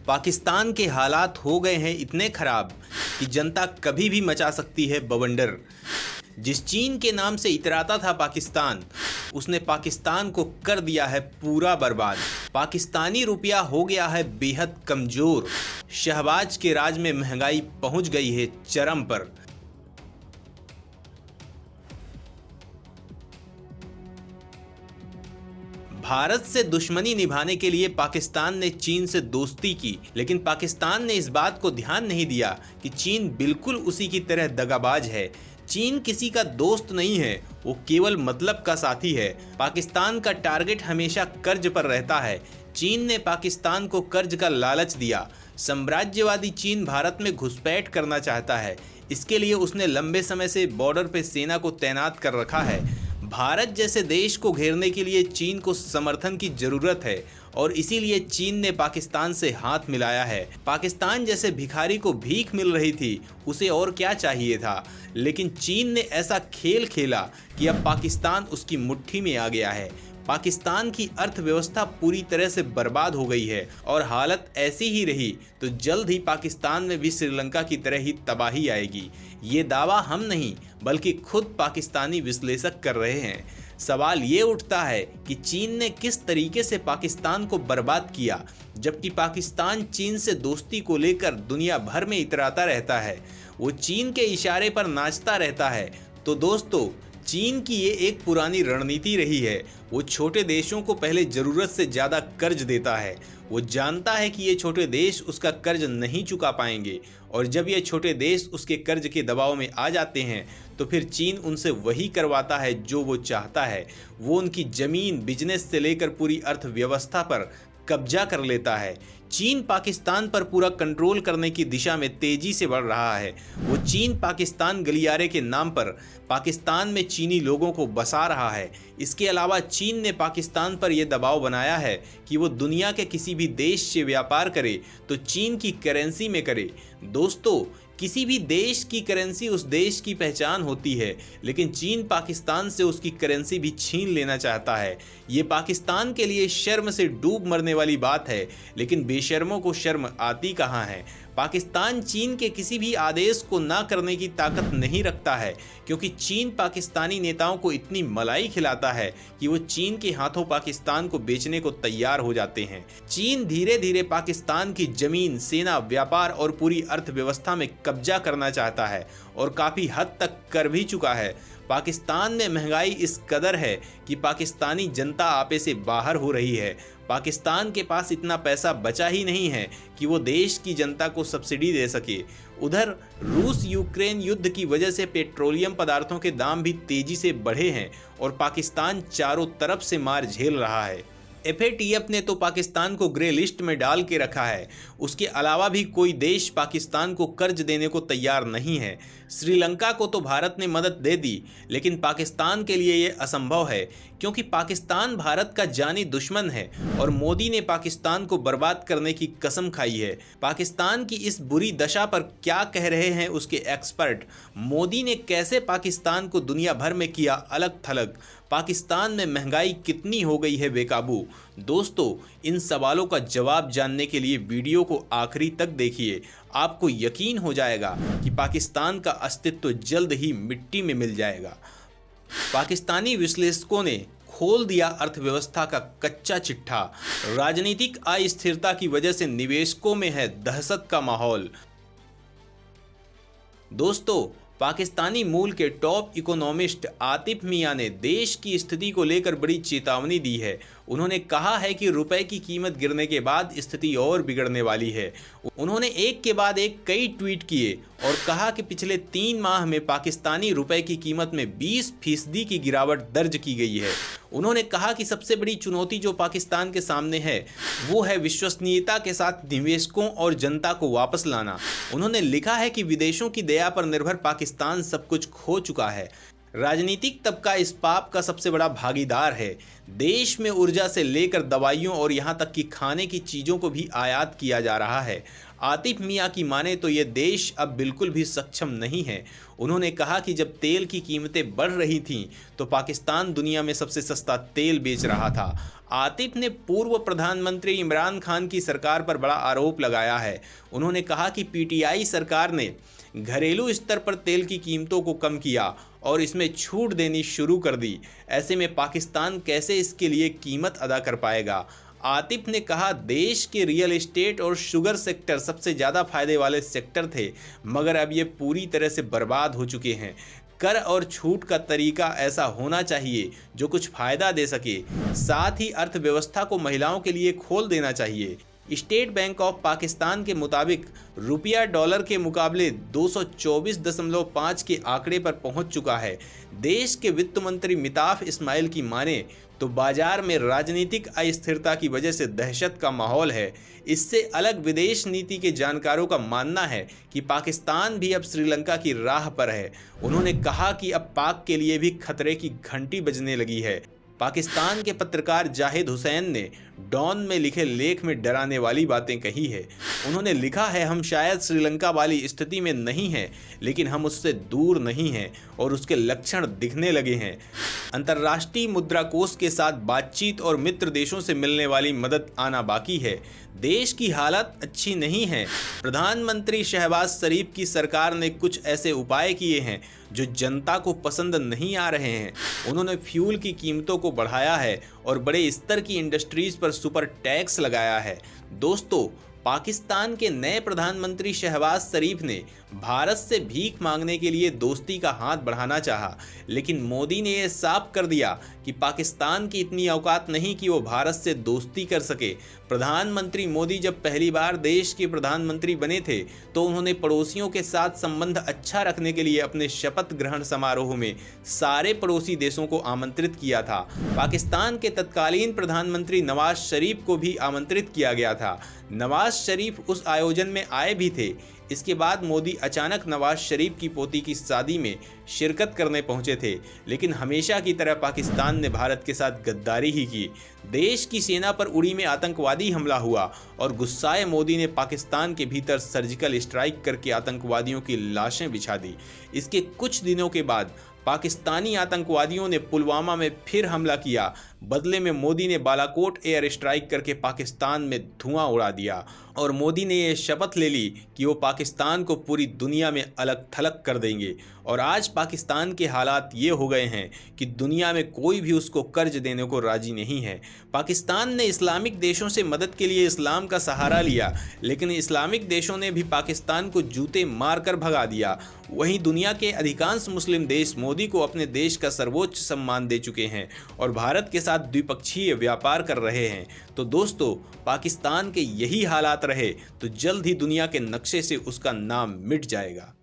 पाकिस्तान के हालात हो गए हैं इतने खराब कि जनता कभी भी मचा सकती है बवंडर। जिस चीन के नाम से इतराता था पाकिस्तान, उसने पाकिस्तान को कर दिया है पूरा बर्बाद। पाकिस्तानी रुपया हो गया है बेहद कमजोर। शहबाज के राज में महंगाई पहुंच गई है चरम पर। भारत से दुश्मनी निभाने के लिए पाकिस्तान ने चीन से दोस्ती की, लेकिन पाकिस्तान ने इस बात को ध्यान नहीं दिया कि चीन बिल्कुल उसी की तरह दगाबाज है। चीन किसी का दोस्त नहीं है, वो केवल मतलब का साथी है। पाकिस्तान का टारगेट हमेशा कर्ज पर रहता है। चीन ने पाकिस्तान को कर्ज का लालच दिया। साम्राज्यवादी चीन भारत में घुसपैठ करना चाहता है। इसके लिए उसने लंबे समय से बॉर्डर पे सेना को तैनात कर रखा है। भारत जैसे देश को घेरने के लिए चीन को समर्थन की जरूरत है और इसीलिए चीन ने पाकिस्तान से हाथ मिलाया है। पाकिस्तान जैसे भिखारी को भीख मिल रही थी, उसे और क्या चाहिए था, लेकिन चीन ने ऐसा खेल खेला कि अब पाकिस्तान उसकी मुट्ठी में आ गया है। पाकिस्तान की अर्थव्यवस्था पूरी तरह से बर्बाद हो गई है और हालत ऐसी ही रही तो जल्द ही पाकिस्तान में भी श्रीलंका की तरह ही तबाही आएगी। ये दावा हम नहीं बल्कि खुद पाकिस्तानी विश्लेषक कर रहे हैं। सवाल ये उठता है कि चीन ने किस तरीके से पाकिस्तान को बर्बाद किया, जबकि पाकिस्तान चीन से दोस्ती को लेकर दुनिया भर में इतराता रहता है। वो चीन के इशारे पर नाचता रहता है। तो दोस्तों, चीन की ये एक पुरानी रणनीति रही है। वो छोटे देशों को पहले ज़रूरत से ज़्यादा कर्ज देता है। वो जानता है कि ये छोटे देश उसका कर्ज नहीं चुका पाएंगे और जब ये छोटे देश उसके कर्ज के दबाव में आ जाते हैं तो फिर चीन उनसे वही करवाता है जो वो चाहता है। वो उनकी ज़मीन, बिजनेस से लेकर पूरी अर्थव्यवस्था पर कब्जा कर लेता है। चीन पाकिस्तान पर पूरा कंट्रोल करने की दिशा में तेजी से बढ़ रहा है। वो चीन पाकिस्तान गलियारे के नाम पर पाकिस्तान में चीनी लोगों को बसा रहा है। इसके अलावा चीन ने पाकिस्तान पर यह दबाव बनाया है कि वो दुनिया के किसी भी देश से व्यापार करे तो चीन की करेंसी में करे। दोस्तों, किसी भी देश की करेंसी उस देश की पहचान होती है, लेकिन चीन पाकिस्तान से उसकी करेंसी भी छीन लेना चाहता है। ये पाकिस्तान के लिए शर्म से डूब मरने वाली बात है, लेकिन बेशर्मों को शर्म आती कहाँ है। पाकिस्तान चीन के किसी भी आदेश को ना करने की ताकत नहीं रखता है, क्योंकि चीन पाकिस्तानी नेताओं को इतनी मलाई खिलाता है कि वो चीन के हाथों पाकिस्तान को बेचने को तैयार हो जाते हैं। चीन धीरे धीरे पाकिस्तान की जमीन, सेना, व्यापार और पूरी अर्थव्यवस्था में कब्जा करना चाहता है और काफ़ी हद तक कर भी चुका है। पाकिस्तान में महंगाई इस कदर है कि पाकिस्तानी जनता आपे से बाहर हो रही है। पाकिस्तान के पास इतना पैसा बचा ही नहीं है कि वो देश की जनता को सब्सिडी दे सके। उधर रूस यूक्रेन युद्ध की वजह से पेट्रोलियम पदार्थों के दाम भी तेजी से बढ़े हैं और पाकिस्तान चारों तरफ से मार झेल रहा है। FATF ने तो पाकिस्तान को ग्रे लिस्ट में डाल के रखा है। उसके अलावा भी कोई देश पाकिस्तान को कर्ज देने को तैयार नहीं है। श्रीलंका को तो भारत ने मदद दे दी, लेकिन पाकिस्तान के लिए ये असंभव है, क्योंकि पाकिस्तान भारत का जानी दुश्मन है और मोदी ने पाकिस्तान को बर्बाद करने की कसम खाई है। पाकिस्तान की इस बुरी दशा पर क्या कह रहे हैं उसके एक्सपर्ट। मोदी ने कैसे पाकिस्तान को दुनिया भर में किया अलग थलग। पाकिस्तान में महंगाई कितनी हो गई है बेकाबू। दोस्तों, इन सवालों का जवाब जानने के लिए वीडियो को आखिरी तक देखिए। आपको यकीन हो जाएगा कि पाकिस्तान का अस्तित्व जल्द ही मिट्टी में मिल जाएगा। पाकिस्तानी विश्लेषकों ने खोल दिया अर्थव्यवस्था का कच्चा चिट्ठा। राजनीतिक अस्थिरता की वजह से निवेशकों में है दहशत का माहौल। दोस्तों, पाकिस्तानी मूल के टॉप इकोनॉमिस्ट आतिफ मियां ने देश की स्थिति को लेकर बड़ी चेतावनी दी है। उन्होंने कहा है कि रुपए की कीमत गिरने के बाद स्थिति और बिगड़ने वाली है। उन्होंने एक के बाद एक कई ट्वीट किए और कहा कि पिछले 3 माह में पाकिस्तानी रुपए की कीमत में 20% की गिरावट दर्ज की गई है। उन्होंने कहा कि सबसे बड़ी चुनौती जो पाकिस्तान के सामने है वो है विश्वसनीयता के साथ निवेशकों और जनता को वापस लाना। उन्होंने लिखा है कि विदेशों की दया पर निर्भर पाकिस्तान सब कुछ खो चुका है। राजनीतिक तबका इस पाप का सबसे बड़ा भागीदार है। देश में ऊर्जा से लेकर दवाइयों और यहाँ तक कि खाने की चीज़ों को भी आयात किया जा रहा है। आतिफ मियां की माने तो ये देश अब बिल्कुल भी सक्षम नहीं है। उन्होंने कहा कि जब तेल की कीमतें बढ़ रही थीं तो पाकिस्तान दुनिया में सबसे सस्ता तेल बेच रहा था। आतिफ ने पूर्व प्रधानमंत्री इमरान खान की सरकार पर बड़ा आरोप लगाया है। उन्होंने कहा कि पीटीआई सरकार ने घरेलू स्तर पर तेल की कीमतों को कम किया और इसमें छूट देनी शुरू कर दी। ऐसे में पाकिस्तान कैसे इसके लिए कीमत अदा कर पाएगा। आतिफ ने कहा देश के रियल एस्टेट और शुगर सेक्टर सबसे ज़्यादा फायदे वाले सेक्टर थे, मगर अब ये पूरी तरह से बर्बाद हो चुके हैं। कर और छूट का तरीका ऐसा होना चाहिए जो कुछ फ़ायदा दे सके, साथ ही अर्थव्यवस्था को महिलाओं के लिए खोल देना चाहिए। स्टेट बैंक ऑफ पाकिस्तान के मुताबिक रुपया डॉलर के मुकाबले 224.5 के आंकड़े पर पहुंच चुका है। देश के वित्त मंत्री मिताफ इस्माइल की माने तो बाजार में राजनीतिक अस्थिरता की वजह से दहशत का माहौल है। इससे अलग विदेश नीति के जानकारों का मानना है कि पाकिस्तान भी अब श्रीलंका की राह पर है। उन्होंने कहा कि अब पाक के लिए भी खतरे की घंटी बजने लगी है। पाकिस्तान के पत्रकार जाहिद हुसैन ने डॉन में लिखे लेख में डराने वाली बातें कही है। उन्होंने लिखा है, हम शायद श्रीलंका वाली स्थिति में नहीं हैं, लेकिन हम उससे दूर नहीं हैं और उसके लक्षण दिखने लगे हैं। अंतर्राष्ट्रीय मुद्रा कोष के साथ बातचीत और मित्र देशों से मिलने वाली मदद आना बाकी है। देश की हालत अच्छी नहीं है। प्रधानमंत्री शहबाज शरीफ की सरकार ने कुछ ऐसे उपाय किए हैं जो जनता को पसंद नहीं आ रहे हैं। उन्होंने फ्यूल की कीमतों को बढ़ाया है और बड़े स्तर की इंडस्ट्रीज पर सुपर टैक्स लगाया है। दोस्तों, पाकिस्तान के नए प्रधानमंत्री शहबाज शरीफ ने भारत से भीख मांगने के लिए दोस्ती का हाथ बढ़ाना चाहा, लेकिन मोदी ने यह साफ कर दिया कि पाकिस्तान की इतनी औकात नहीं कि वो भारत से दोस्ती कर सके। प्रधानमंत्री मोदी जब पहली बार देश के प्रधानमंत्री बने थे तो उन्होंने पड़ोसियों के साथ संबंध अच्छा रखने के लिए अपने शपथ ग्रहण समारोह में सारे पड़ोसी देशों को आमंत्रित किया था। पाकिस्तान के तत्कालीन प्रधानमंत्री नवाज शरीफ को भी आमंत्रित किया गया था। नवाज शरीफ उस आयोजन में आए भी थे। इसके बाद मोदी अचानक नवाज शरीफ की पोती की शादी में शिरकत करने पहुंचे थे, लेकिन हमेशा की तरह पाकिस्तान ने भारत के साथ गद्दारी ही की। देश की सेना पर उड़ी में आतंकवादी हमला हुआ और गुस्साए मोदी ने पाकिस्तान के भीतर सर्जिकल स्ट्राइक करके आतंकवादियों की लाशें बिछा दी। इसके कुछ दिनों के बाद पाकिस्तानी आतंकवादियों ने पुलवामा में फिर हमला किया। बदले में मोदी ने बालाकोट एयर स्ट्राइक करके पाकिस्तान में धुआं उड़ा दिया और मोदी ने यह शपथ ले ली कि वो पाकिस्तान को पूरी दुनिया में अलग थलग कर देंगे। और आज पाकिस्तान के हालात ये हो गए हैं कि दुनिया में कोई भी उसको कर्ज देने को राजी नहीं है। पाकिस्तान ने इस्लामिक देशों से मदद के लिए इस्लाम का सहारा लिया, लेकिन इस्लामिक देशों ने भी पाकिस्तान को जूते मारकर भगा दिया। वहीं दुनिया के अधिकांश मुस्लिम देश मोदी को अपने देश का सर्वोच्च सम्मान दे चुके हैं और भारत के साथ द्विपक्षीय व्यापार कर रहे हैं। तो दोस्तों, पाकिस्तान के यही हालात रहे तो जल्द ही दुनिया के नक्शे से उसका नाम मिट जाएगा।